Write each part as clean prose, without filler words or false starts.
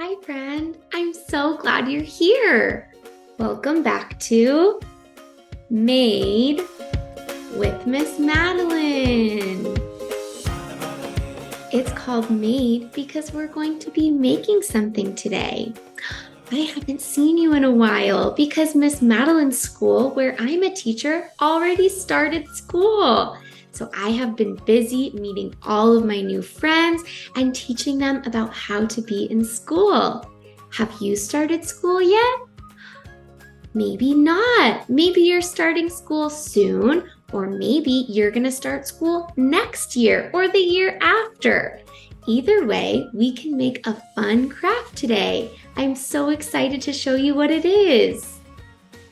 Hi, friend. I'm so glad you're here. Welcome back to Made with Miss Madeline. It's called Made because we're going to be making something today. I haven't seen you in a while because Miss Madeline's school, where I'm a teacher, already started school. So I have been busy meeting all of my new friends and teaching them about how to be in school. Have you started school yet? Maybe not. Maybe you're starting school soon, or maybe you're going to start school next year or the year after. Either way, we can make a fun craft today. I'm so excited to show you what it is.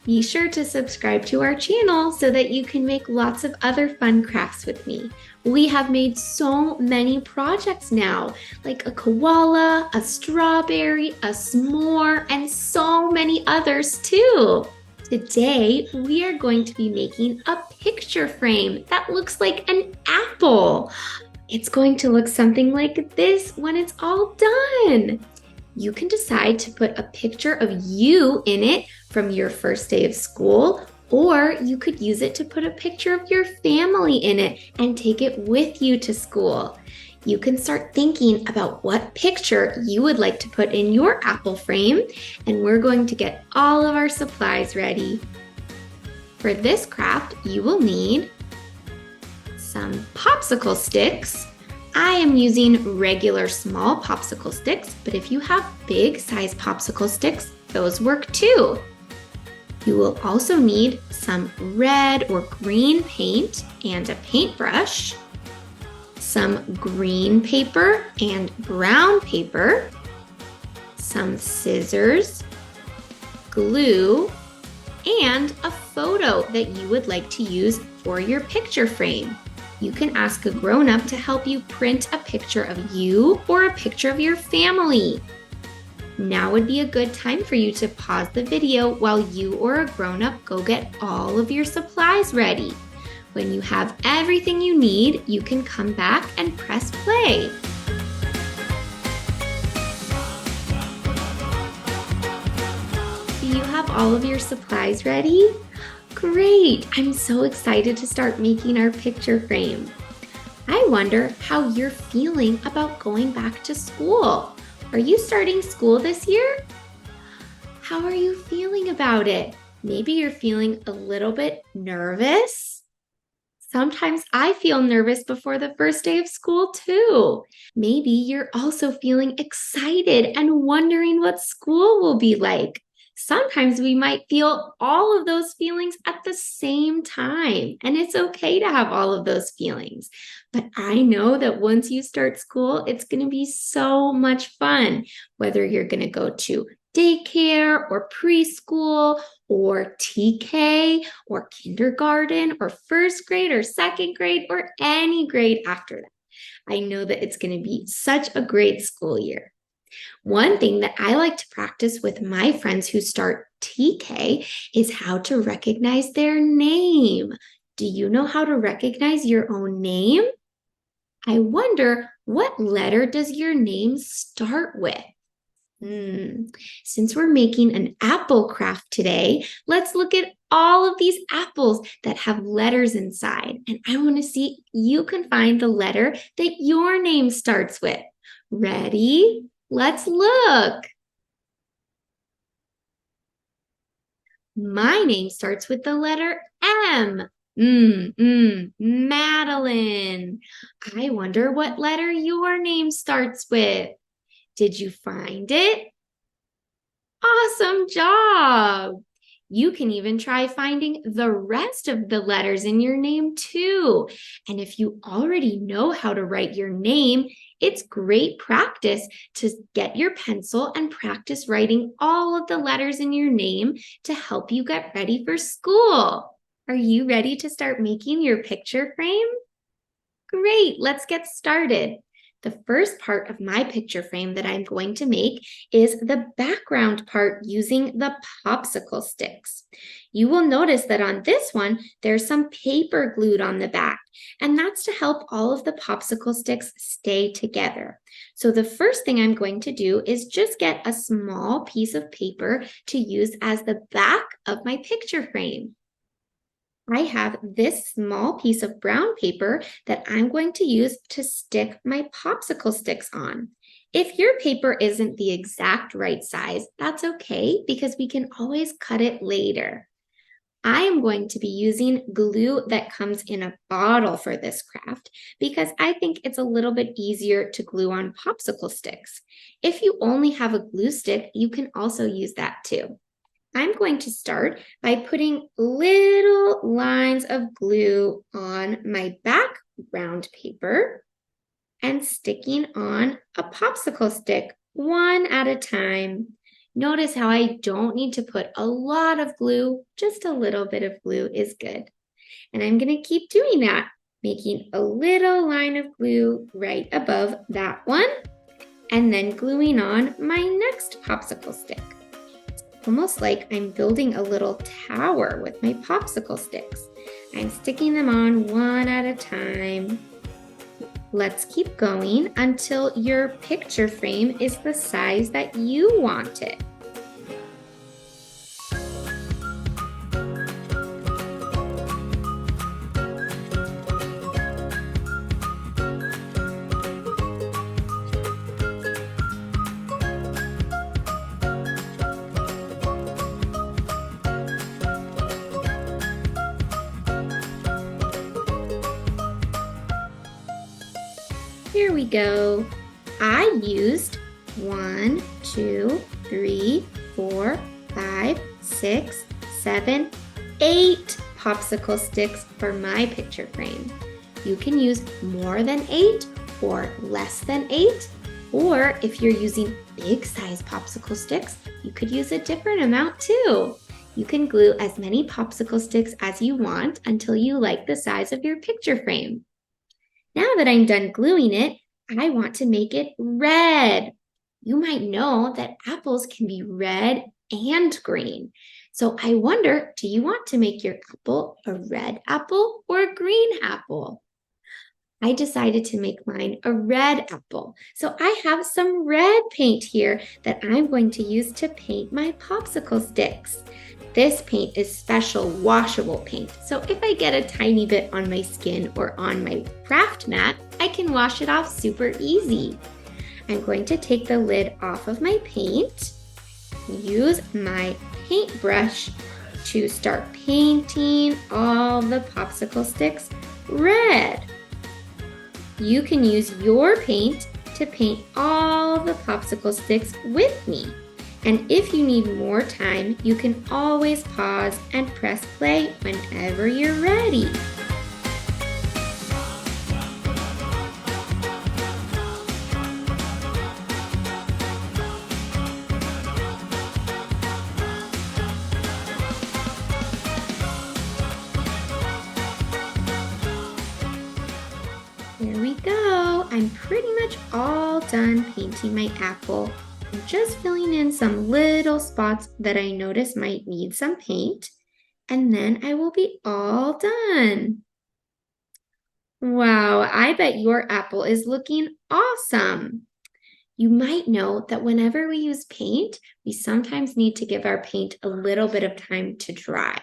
Be sure to subscribe to our channel so that you can make lots of other fun crafts with me. We have made so many projects now, like a koala, a strawberry, a s'more, and so many others too. Today, we are going to be making a picture frame that looks like an apple. It's going to look something like this when it's all done. You can decide to put a picture of you in it from your first day of school, or you could use it to put a picture of your family in it and take it with you to school. You can start thinking about what picture you would like to put in your apple frame, and we're going to get all of our supplies ready. For this craft, you will need some popsicle sticks. I am using regular small popsicle sticks, but if you have big size popsicle sticks, those work too. You will also need some red or green paint and a paintbrush, some green paper and brown paper, some scissors, glue, and a photo that you would like to use for your picture frame. You can ask a grown-up to help you print a picture of you or a picture of your family. Now would be a good time for you to pause the video while you or a grown-up go get all of your supplies ready. When you have everything you need, you can come back and press play. Do you have all of your supplies ready? Great! I'm so excited to start making our picture frame. I wonder how you're feeling about going back to school. Are you starting school this year? How are you feeling about it? Maybe you're feeling a little bit nervous. Sometimes I feel nervous before the first day of school too. Maybe you're also feeling excited and wondering what school will be like. Sometimes we might feel all of those feelings at the same time, and it's okay to have all of those feelings. But I know that once you start school, it's going to be so much fun, whether you're going to go to daycare or preschool or TK or kindergarten or first grade or second grade or any grade after that. I know that it's going to be such a great school year. One thing that I like to practice with my friends who start TK is how to recognize their name. Do you know how to recognize your own name? I wonder, what letter does your name start with? Since we're making an apple craft today, let's look at all of these apples that have letters inside. And I want to see if you can find the letter that your name starts with. Ready? Let's look. My name starts with the letter M. Madeline. I wonder what letter your name starts with. Did you find it? Awesome job. You can even try finding the rest of the letters in your name too. And if you already know how to write your name, it's great practice to get your pencil and practice writing all of the letters in your name to help you get ready for school. Are you ready to start making your picture frame? Great, let's get started. The first part of my picture frame that I'm going to make is the background part using the popsicle sticks. You will notice that on this one, there's some paper glued on the back, and that's to help all of the popsicle sticks stay together. So the first thing I'm going to do is just get a small piece of paper to use as the back of my picture frame. I have this small piece of brown paper that I'm going to use to stick my popsicle sticks on. If your paper isn't the exact right size, that's okay because we can always cut it later. I am going to be using glue that comes in a bottle for this craft because I think it's a little bit easier to glue on popsicle sticks. If you only have a glue stick, you can also use that too. I'm going to start by putting little lines of glue on my background paper and sticking on a popsicle stick one at a time. Notice how I don't need to put a lot of glue, just a little bit of glue is good. And I'm going to keep doing that, making a little line of glue right above that one, and then gluing on my next popsicle stick. Almost like I'm building a little tower with my popsicle sticks. I'm sticking them on one at a time. Let's keep going until your picture frame is the size that you want it. Here we go. I used 1, 2, 3, 4, 5, 6, 7, 8 popsicle sticks for my picture frame. You can use more than 8 or less than 8, or if you're using big size popsicle sticks, you could use a different amount too. You can glue as many popsicle sticks as you want until you like the size of your picture frame. Now that I'm done gluing it, I want to make it red. You might know that apples can be red and green. So I wonder, do you want to make your apple a red apple or a green apple? I decided to make mine a red apple. So I have some red paint here that I'm going to use to paint my popsicle sticks. This paint is special washable paint, so if I get a tiny bit on my skin or on my craft mat, I can wash it off super easy. I'm going to take the lid off of my paint, use my paintbrush to start painting all the popsicle sticks red. You can use your paint to paint all the popsicle sticks with me. And if you need more time, you can always pause and press play whenever you're ready. There we go. I'm pretty much all done painting my apple. I'm just filling in some little spots that I notice might need some paint, and then I will be all done. Wow, I bet your apple is looking awesome. You might know that whenever we use paint, we sometimes need to give our paint a little bit of time to dry.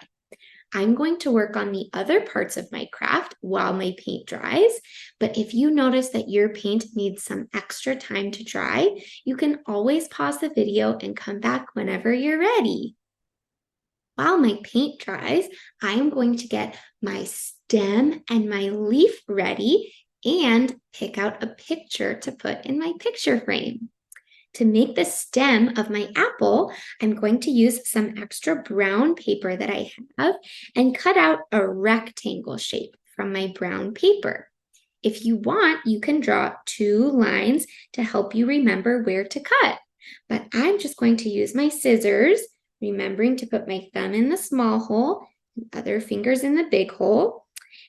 I'm going to work on the other parts of my craft while my paint dries, but if you notice that your paint needs some extra time to dry, you can always pause the video and come back whenever you're ready. While my paint dries, I am going to get my stem and my leaf ready and pick out a picture to put in my picture frame. To make the stem of my apple, I'm going to use some extra brown paper that I have and cut out a rectangle shape from my brown paper. If you want, you can draw 2 lines to help you remember where to cut. But I'm just going to use my scissors, remembering to put my thumb in the small hole and other fingers in the big hole.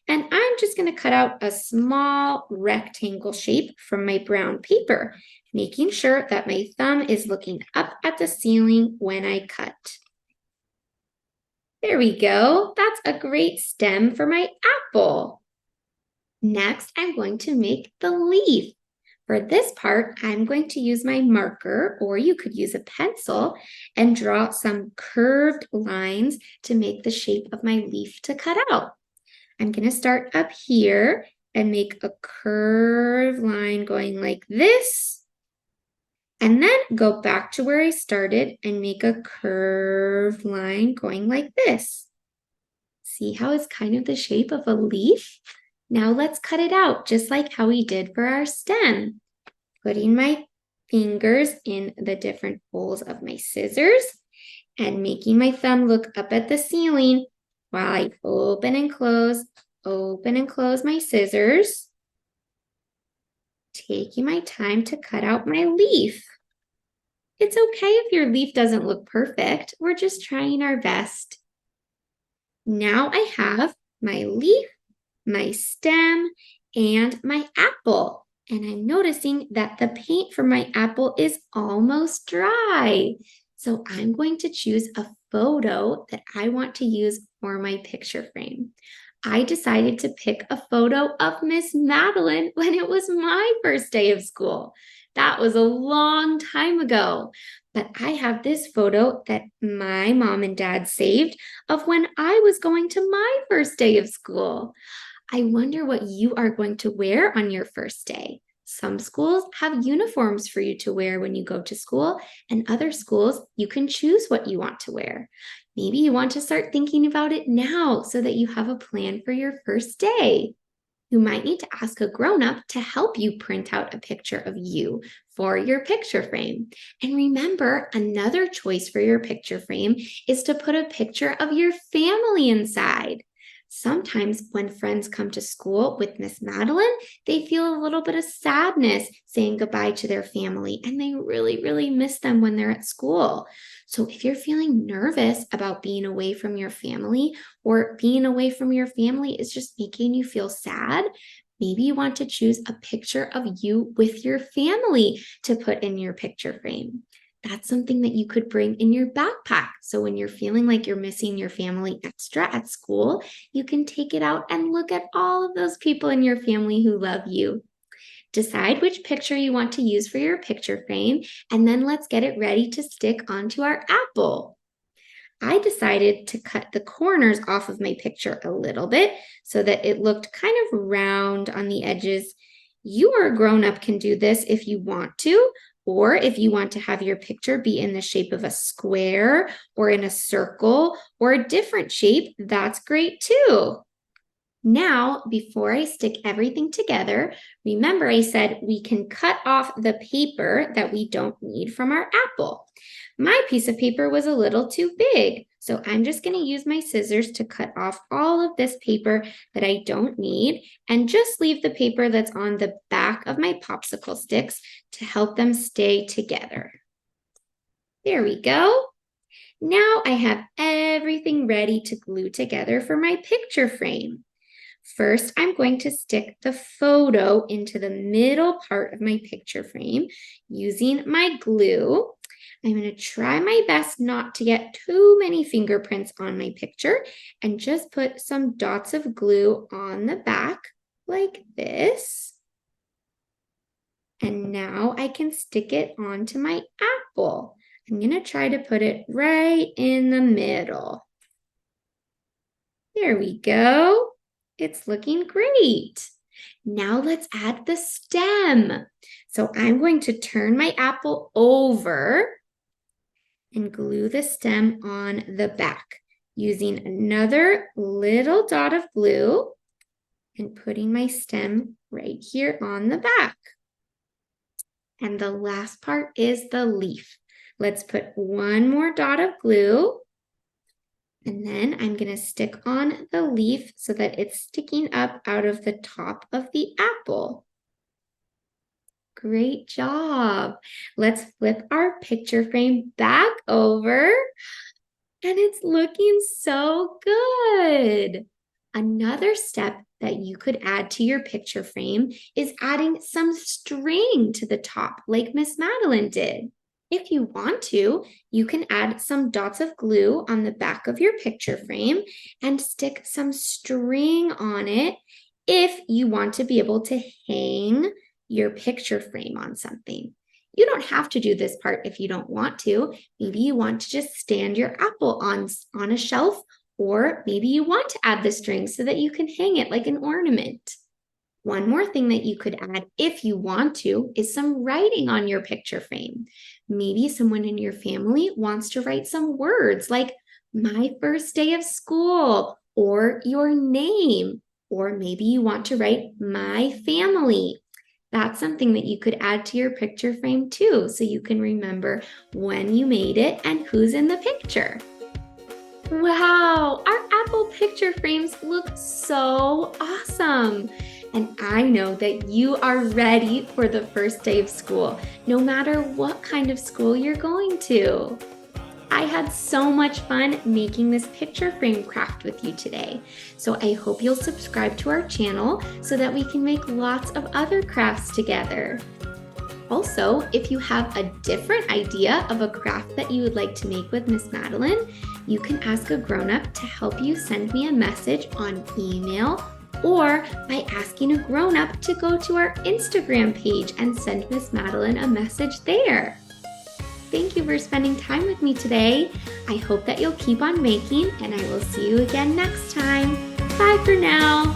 And I'm just going to cut out a small rectangle shape from my brown paper, making sure that my thumb is looking up at the ceiling when I cut. There we go. That's a great stem for my apple. Next, I'm going to make the leaf. For this part, I'm going to use my marker, or you could use a pencil, and draw some curved lines to make the shape of my leaf to cut out. I'm going to start up here and make a curved line going like this, and then go back to where I started and make a curved line going like this. See how it's kind of the shape of a leaf? Now let's cut it out just like how we did for our stem. Putting my fingers in the different holes of my scissors and making my thumb look up at the ceiling while I open and close my scissors. Taking my time to cut out my leaf. It's okay if your leaf doesn't look perfect. We're just trying our best. Now I have my leaf, my stem, and my apple. And I'm noticing that the paint for my apple is almost dry. So I'm going to choose a photo that I want to use for my picture frame. I decided to pick a photo of Miss Madeline when it was my first day of school. That was a long time ago. But I have this photo that my mom and dad saved of when I was going to my first day of school. I wonder what you are going to wear on your first day. Some schools have uniforms for you to wear when you go to school, and other schools, you can choose what you want to wear. Maybe you want to start thinking about it now so that you have a plan for your first day. You might need to ask a grown-up to help you print out a picture of you for your picture frame. And remember, another choice for your picture frame is to put a picture of your family inside. Sometimes when friends come to school with Miss Madeline, they feel a little bit of sadness saying goodbye to their family, and they really, really miss them when they're at school. So if you're feeling nervous about being away from your family, or being away from your family is just making you feel sad, maybe you want to choose a picture of you with your family to put in your picture frame. That's something that you could bring in your backpack. So when you're feeling like you're missing your family extra at school, you can take it out and look at all of those people in your family who love you. Decide which picture you want to use for your picture frame, and then let's get it ready to stick onto our apple. I decided to cut the corners off of my picture a little bit so that it looked kind of round on the edges. You or a grown-up can do this if you want to, or if you want to have your picture be in the shape of a square or in a circle or a different shape, that's great too. Now, before I stick everything together, remember I said we can cut off the paper that we don't need from our apple. My piece of paper was a little too big, so I'm just going to use my scissors to cut off all of this paper that I don't need and just leave the paper that's on the back of my popsicle sticks to help them stay together. There we go. Now I have everything ready to glue together for my picture frame. First, I'm going to stick the photo into the middle part of my picture frame using my glue. I'm going to try my best not to get too many fingerprints on my picture and just put some dots of glue on the back like this. And now I can stick it onto my apple. I'm going to try to put it right in the middle. There we go. It's looking great. Now let's add the stem. So I'm going to turn my apple over and glue the stem on the back using another little dot of glue and putting my stem right here on the back. And the last part is the leaf. Let's put one more dot of glue. And then I'm going to stick on the leaf so that it's sticking up out of the top of the apple. Great job. Let's flip our picture frame back over. And it's looking so good. Another step that you could add to your picture frame is adding some string to the top, like Miss Madeline did. If you want to, you can add some dots of glue on the back of your picture frame and stick some string on it if you want to be able to hang your picture frame on something. You don't have to do this part if you don't want to. Maybe you want to just stand your apple on a shelf, or maybe you want to add the string so that you can hang it like an ornament. One more thing that you could add if you want to is some writing on your picture frame. Maybe someone in your family wants to write some words like my first day of school or your name, or maybe you want to write my family. That's something that you could add to your picture frame too, so you can remember when you made it and who's in the picture. Wow, our apple picture frames look so awesome. And I know that you are ready for the first day of school, no matter what kind of school you're going to. I had so much fun making this picture frame craft with you today. So I hope you'll subscribe to our channel so that we can make lots of other crafts together. Also, if you have a different idea of a craft that you would like to make with Miss Madeline, you can ask a grown-up to help you send me a message on email or by asking a grown-up to go to our Instagram page and send Miss Madeline a message there. Thank you for spending time with me today. I hope that you'll keep on making, and I will see you again next time. Bye for now.